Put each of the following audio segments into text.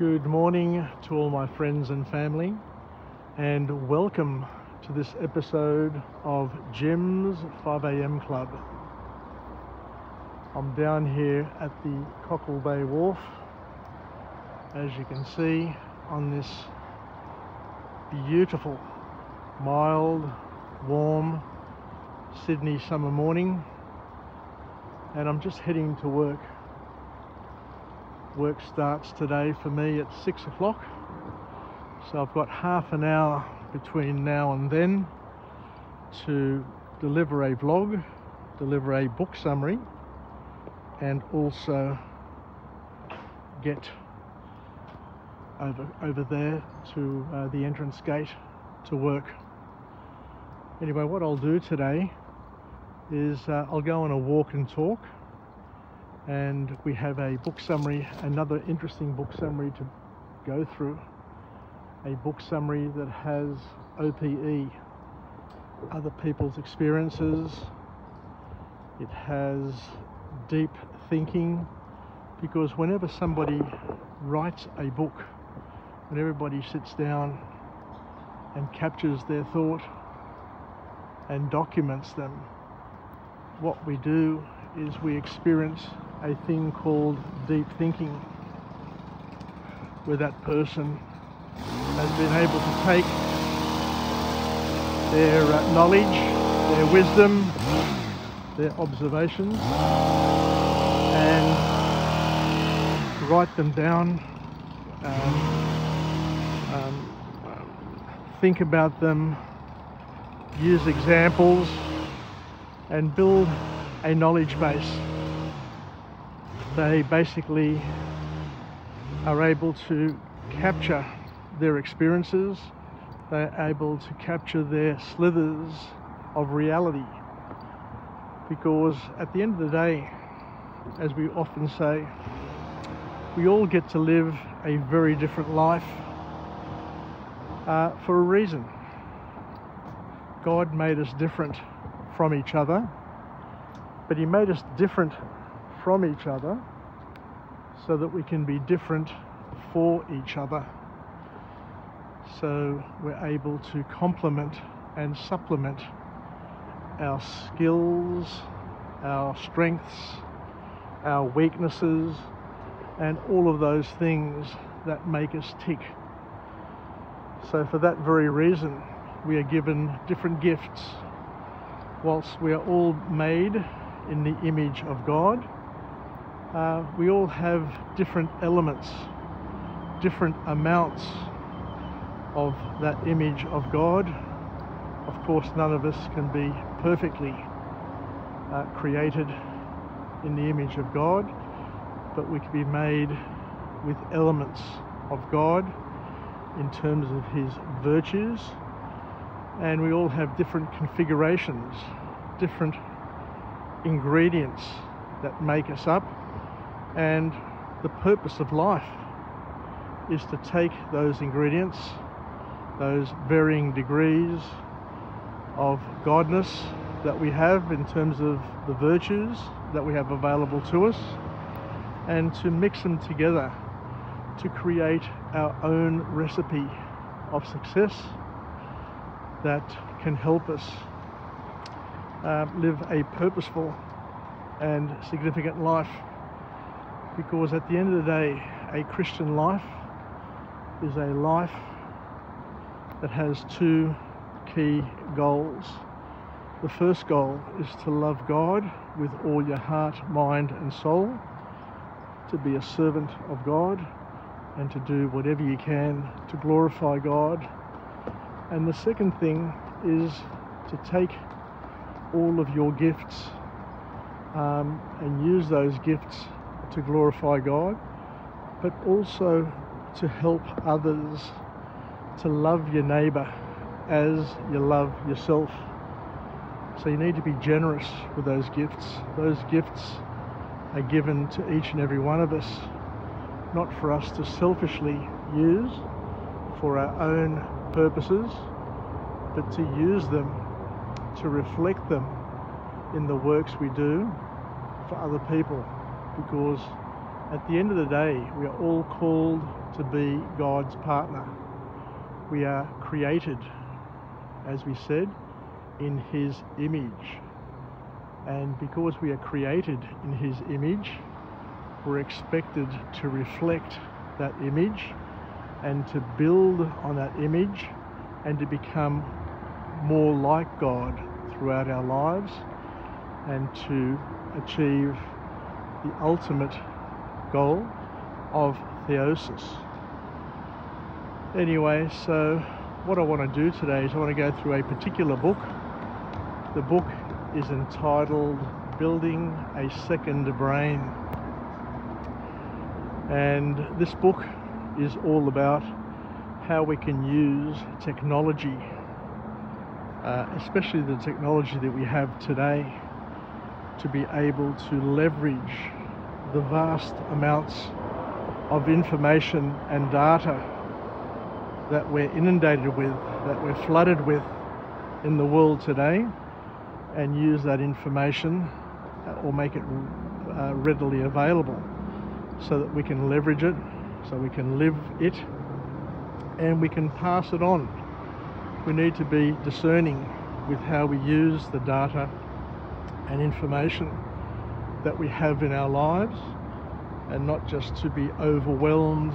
Good morning to all my friends and family, and welcome to this episode of Jim's 5 a.m. Club. I'm down here at the Cockle Bay Wharf, as you can see, on this beautiful, mild, warm Sydney summer morning, and I'm just heading to work. Work starts today for me at 6 o'clock, so I've got half an hour between now and then to deliver a vlog, deliver a book summary, and also get over there to the entrance gate to work. Anyway, what I'll do today is I'll go on a walk and talk, and we have a book summary, another interesting book summary to go through. A book summary that has OPE, other people's experiences. It has deep thinking, because whenever somebody writes a book, when everybody sits down and captures their thought and documents them, what we do is we experience a thing called deep thinking, where that person has been able to take their knowledge, their wisdom, their observations, and write them down, think about them, use examples, and build a knowledge base. They basically are able to capture their experiences. They're able to capture their slithers of reality, because at the end of the day, as we often say, we all get to live a very different life for a reason. God made us different from each other, but He made us different from each other so that we can be different for each other. So we're able to complement and supplement our skills, our strengths, our weaknesses, and all of those things that make us tick. So for that very reason, we are given different gifts. Whilst we are all made in the image of God, we all have different elements, different amounts of that image of God. Of course, none of us can be perfectly created in the image of God, but we can be made with elements of God in terms of His virtues, and we all have different configurations, different ingredients that make us up. And the purpose of life is to take those ingredients, those varying degrees of godness that we have in terms of the virtues that we have available to us, and to mix them together to create our own recipe of success that can help us live a purposeful and significant life. Because at the end of the day, a Christian life is a life that has two key goals. The first goal is to love God with all your heart, mind, and soul, to be a servant of God, and to do whatever you can to glorify God. And the second thing is to take all of your gifts and use those gifts to glorify God, but also to help others to love your neighbour as you love yourself. So you need to be generous with those gifts. Those gifts are given to each and every one of us, not for us to selfishly use for our own purposes, but to use them to reflect them in the works we do for other people, because At the end of the day, we are all called to be God's partner. We are created, as we said, in His image. And because we are created in His image, we're expected to reflect that image and to build on that image and to become more like God throughout our lives and to achieve the ultimate goal of theosis. Anyway, so what I want to do today is I want to go through a particular book. The book is entitled Building a Second Brain. And this book is all about how we can use technology, especially the technology that we have today, to be able to leverage the vast amounts of information and data that we're inundated with, that we're flooded with in the world today, and use that information or make it readily available so that we can leverage it, so we can live it, and we can pass it on. We need to be discerning with how we use the data and information that we have in our lives, and not just to be overwhelmed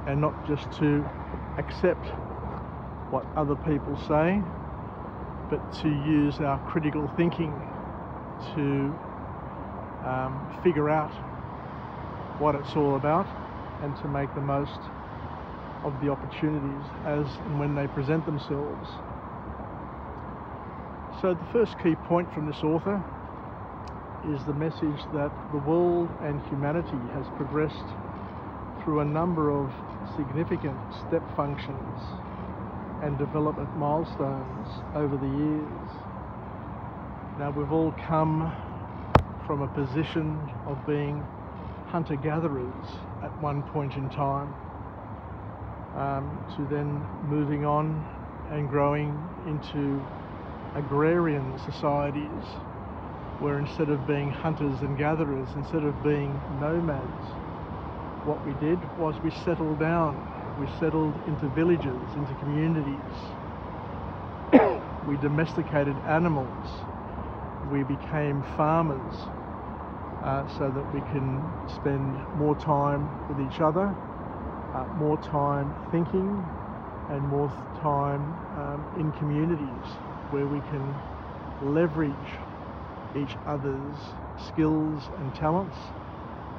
and not just to accept what other people say, but to use our critical thinking to figure out what it's all about and to make the most of the opportunities as and when they present themselves. So the first key point from this author is the message that the world and humanity has progressed through a number of significant step functions and development milestones over the years. Now, we've all come from a position of being hunter-gatherers at one point in time, to then moving on and growing into agrarian societies, where instead of being hunters and gatherers, instead of being nomads, what we did was we settled down. We settled into villages, into communities. We domesticated animals. We became farmers so that we can spend more time with each other, more time thinking, and more time in communities where we can leverage each other's skills and talents,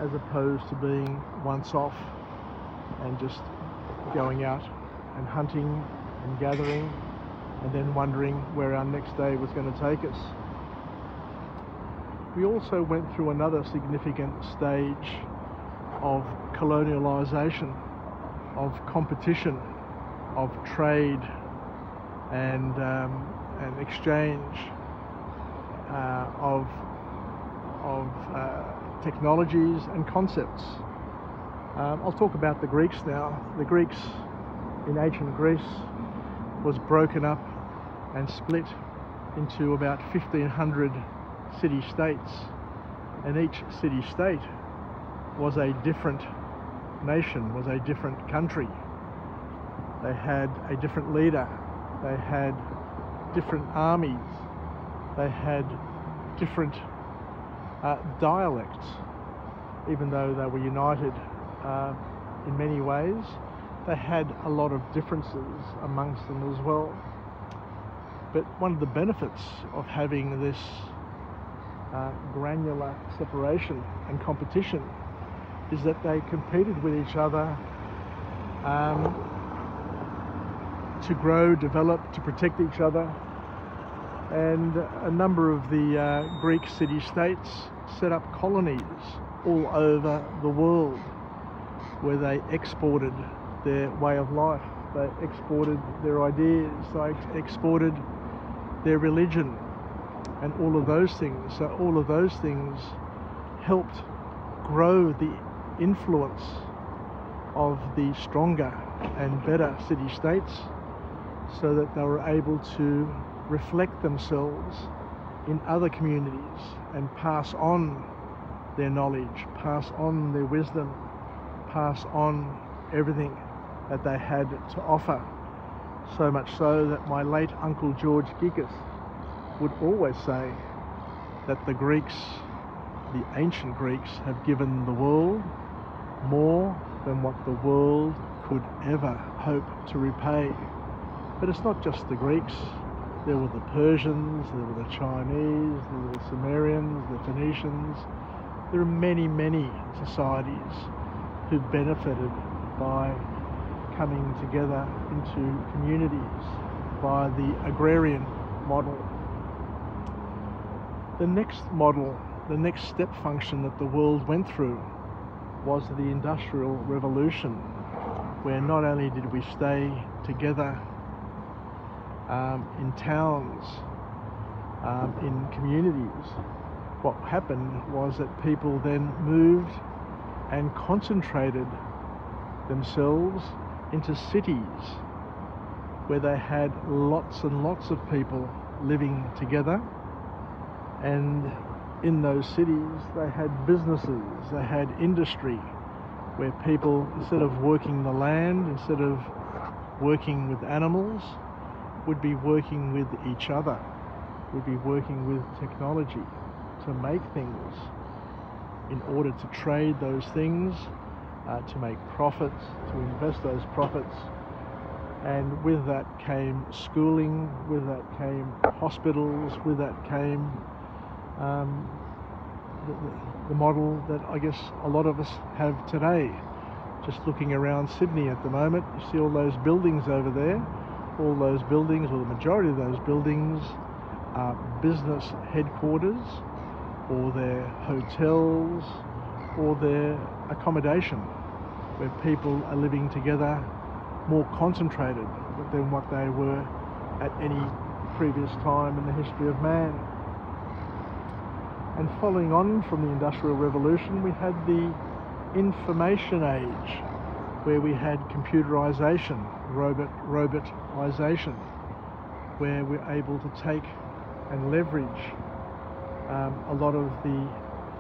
as opposed to being once off and just going out and hunting and gathering and then wondering where our next day was going to take us. We also went through another significant stage of colonialisation, of competition, of trade and exchange, of technologies and concepts. I'll talk about the Greeks now. The Greeks in ancient Greece was broken up and split into about 1,500 city-states, and each city-state was a different nation, was a different country. They had a different leader, they had different armies, they had different dialects. Even though they were united in many ways, they had a lot of differences amongst them as well. But one of the benefits of having this granular separation and competition is that they competed with each other to grow, develop, to protect each other. And a number of the Greek city-states set up colonies all over the world where they exported their way of life, they exported their ideas, they exported their religion and all of those things. So all of those things helped grow the influence of the stronger and better city-states, so that they were able to reflect themselves in other communities and pass on their knowledge, pass on their wisdom, pass on everything that they had to offer. So much so that my late Uncle George Gikas would always say that the Greeks, the ancient Greeks, have given the world more than what the world could ever hope to repay. But it's not just the Greeks. There were the Persians, there were the Chinese, there were the Sumerians, the Phoenicians. There are many, many societies who benefited by coming together into communities by the agrarian model. The next model, the next step function that the world went through was the Industrial Revolution, where not only did we stay together in towns, in communities, what happened was that people then moved and concentrated themselves into cities where they had lots and lots of people living together, and in those cities they had businesses, they had industry, where people, instead of working the land, instead of working with animals, would be working with each other, would be working with technology to make things, in order to trade those things, to make profits, to invest those profits. And with that came schooling, with that came hospitals, with that came the model that I guess a lot of us have today. Just looking around Sydney at the moment, you see all those buildings over there. All those buildings, or the majority of those buildings, are business headquarters, or they're hotels, or they're accommodation, where people are living together more concentrated than what they were at any previous time in the history of man. And following on from the Industrial Revolution, we had the Information Age, where we had computerization, robotization, where we're able to take and leverage a lot of the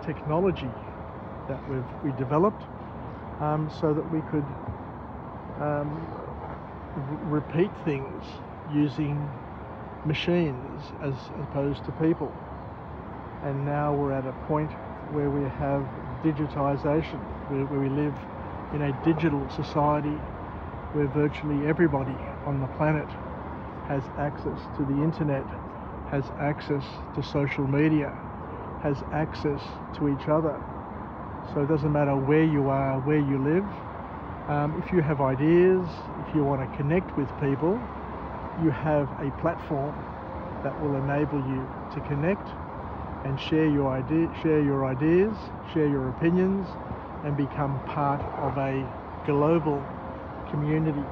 technology that we developed, so that we could repeat things using machines as opposed to people. And now we're at a point where we have digitization, where we live in a digital society where virtually everybody on the planet has access to the internet, has access to social media, has access to each other. So it doesn't matter where you are, where you live. If you have ideas, if you want to connect with people, you have a platform that will enable you to connect and share your ideas, share your opinions, and become part of a global community.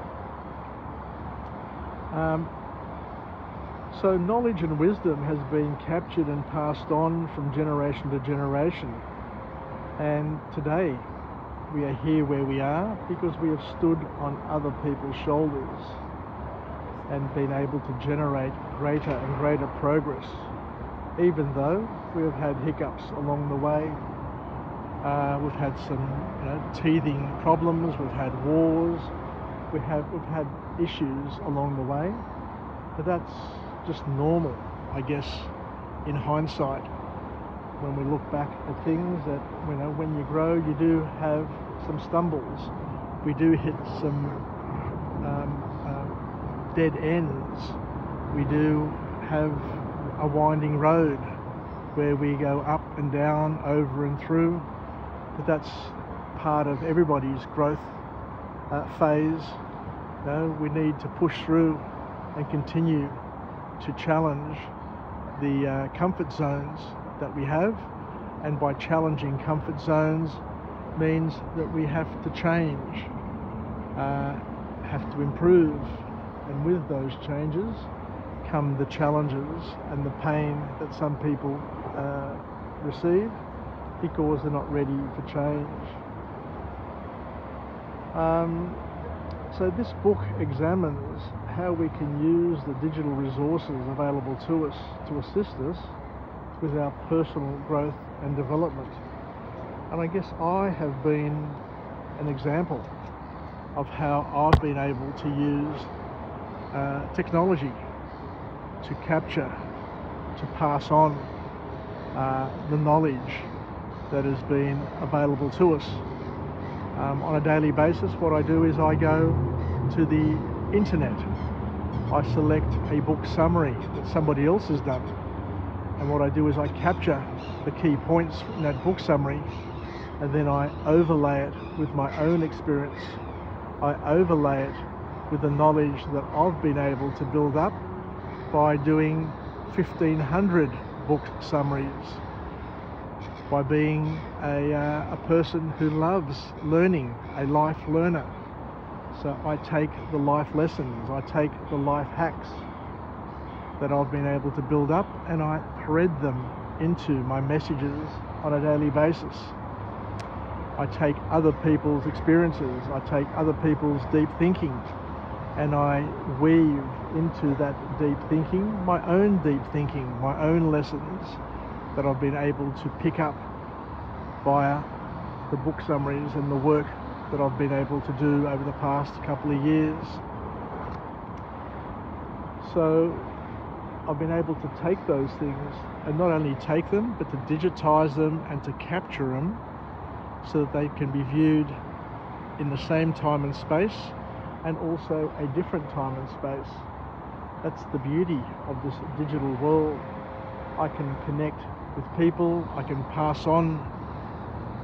So knowledge and wisdom has been captured and passed on from generation to generation. And today we are here where we are because we have stood on other people's shoulders and been able to generate greater and greater progress, even though we have had hiccups along the way. We've had some teething problems, we've had wars, we've had issues along the way, but that's just normal, I guess, in hindsight. When we look back at things, that when you grow, you do have some stumbles. We do hit some dead ends. We do have a winding road where we go up and down, over and through, but that's part of everybody's growth phase. We need to push through and continue to challenge the comfort zones that we have, and by challenging comfort zones means that we have to change, have to improve, and with those changes come the challenges and the pain that some people receive because they're not ready for change. So this book examines how we can use the digital resources available to us to assist us with our personal growth and development. And I guess I have been an example of how I've been able to use technology to capture, to pass on the knowledge that has been available to us. On a daily basis, what I do is I go to the internet. I select a book summary that somebody else has done, and what I do is I capture the key points in that book summary, and then I overlay it with my own experience. I overlay it with the knowledge that I've been able to build up by doing 1,500 book summaries, by being a person who loves learning, a life learner. So I take the life lessons, I take the life hacks that I've been able to build up, and I thread them into my messages on a daily basis. I take other people's experiences, I take other people's deep thinking, and I weave into that deep thinking my own deep thinking, my own lessons that I've been able to pick up via the book summaries and the work that I've been able to do over the past couple of years. So I've been able to take those things and not only take them, but to digitize them and to capture them so that they can be viewed in the same time and space, and also a different time and space. That's the beauty of this digital world. I can connect with people, I can pass on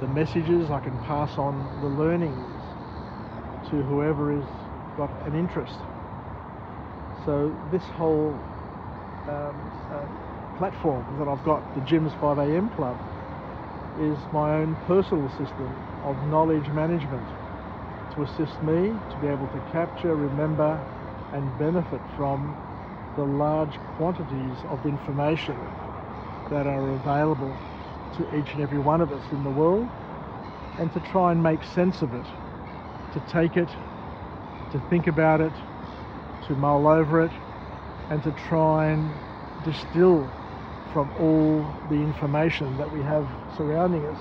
the messages, I can pass on the learnings to whoever has got an interest. So this whole platform that I've got, the Jim's 5am Club, is my own personal system of knowledge management to assist me to be able to capture, remember and benefit from the large quantities of information that are available to each and every one of us in the world, and to try and make sense of it, to take it, to think about it, to mull over it, and to try and distill from all the information that we have surrounding us,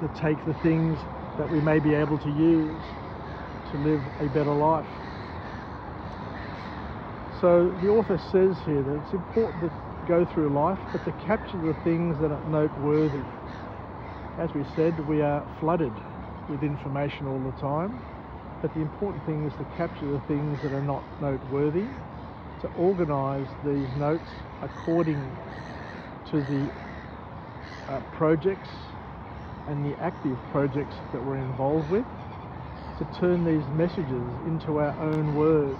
to take the things that we may be able to use to live a better life. So the author says here that it's important to go through life, but to capture the things that are noteworthy. As we said, we are flooded with information all the time, but the important thing is to capture the things that are not noteworthy, to organise these notes according to the projects and the active projects that we're involved with, to turn these messages into our own words,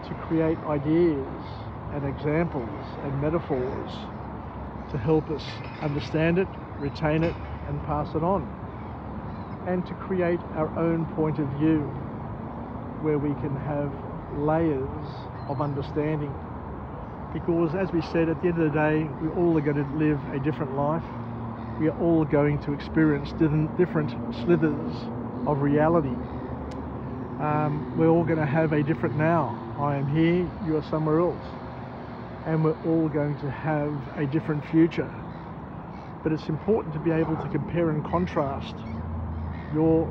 to create ideas and examples and metaphors to help us understand it, retain it and pass it on, and to create our own point of view where we can have layers of understanding. Because as we said, at the end of the day, we all are going to live a different life. We are all going to experience different slithers of reality. We're all going to have a different now. I am here, you are somewhere else. And we're all going to have a different future. But it's important to be able to compare and contrast your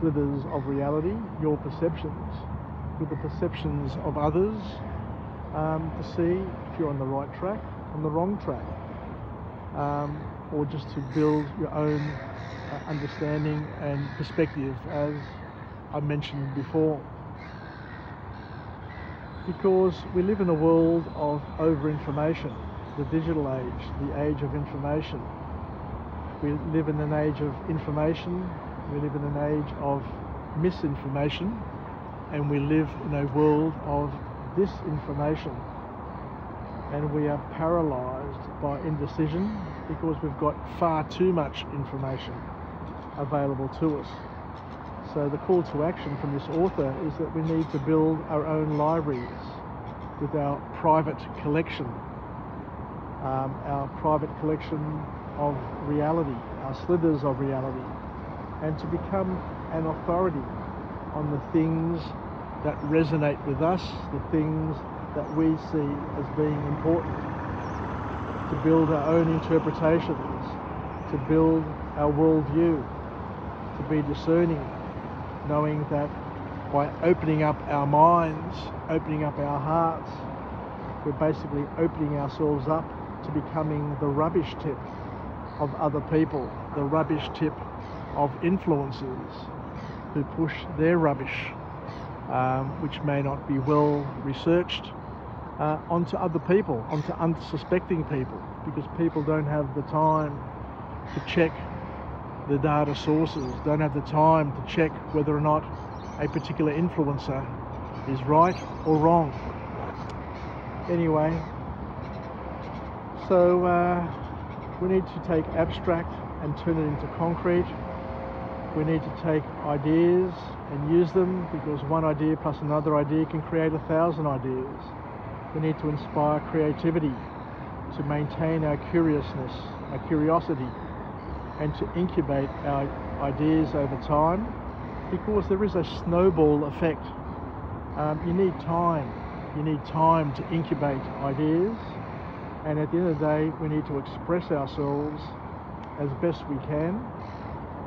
slithers of reality, your perceptions, with the perceptions of others, to see if you're on the right track, on the wrong track, or just to build your own understanding and perspective, as I mentioned before. Because we live in a world of over-information, the digital age, the age of information. We live in an age of information, we live in an age of misinformation, and we live in a world of disinformation. And we are paralysed by indecision because we've got far too much information available to us. So the call to action from this author is that we need to build our own libraries with our private collection of reality, our slithers of reality, and to become an authority on the things that resonate with us, the things that we see as being important, to build our own interpretations to build our worldview, to be discerning, knowing that by opening up our minds, opening up our hearts, we're basically opening ourselves up to becoming the rubbish tip of other people, the rubbish tip of influencers who push their rubbish, which may not be well researched, onto other people, onto unsuspecting people, because people don't have the time to check the data sources, don't have the time to check whether or not a particular influencer is right or wrong. Anyway, so we need to take abstract and turn it into concrete. We need to take ideas and use them, because one idea plus another idea can create 1,000 ideas. We need to inspire creativity, to maintain our curiousness, our curiosity, and to incubate our ideas over time, because there is a snowball effect. You need time. You need time to incubate ideas, and at the end of the day, we need to express ourselves as best we can,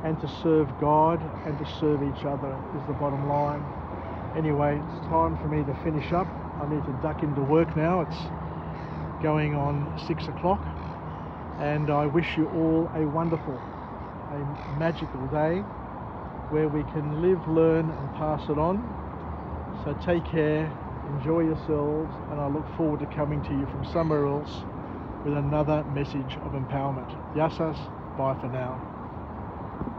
and to serve God and to serve each other is the bottom line. Anyway, it's time for me to finish up. I need to duck into work now. It's going on 6 o'clock, and I wish you all a wonderful, a magical day where we can live, learn and pass it on. So take care, enjoy yourselves, and I look forward to coming to you from somewhere else with another message of empowerment. Yasas, bye for now.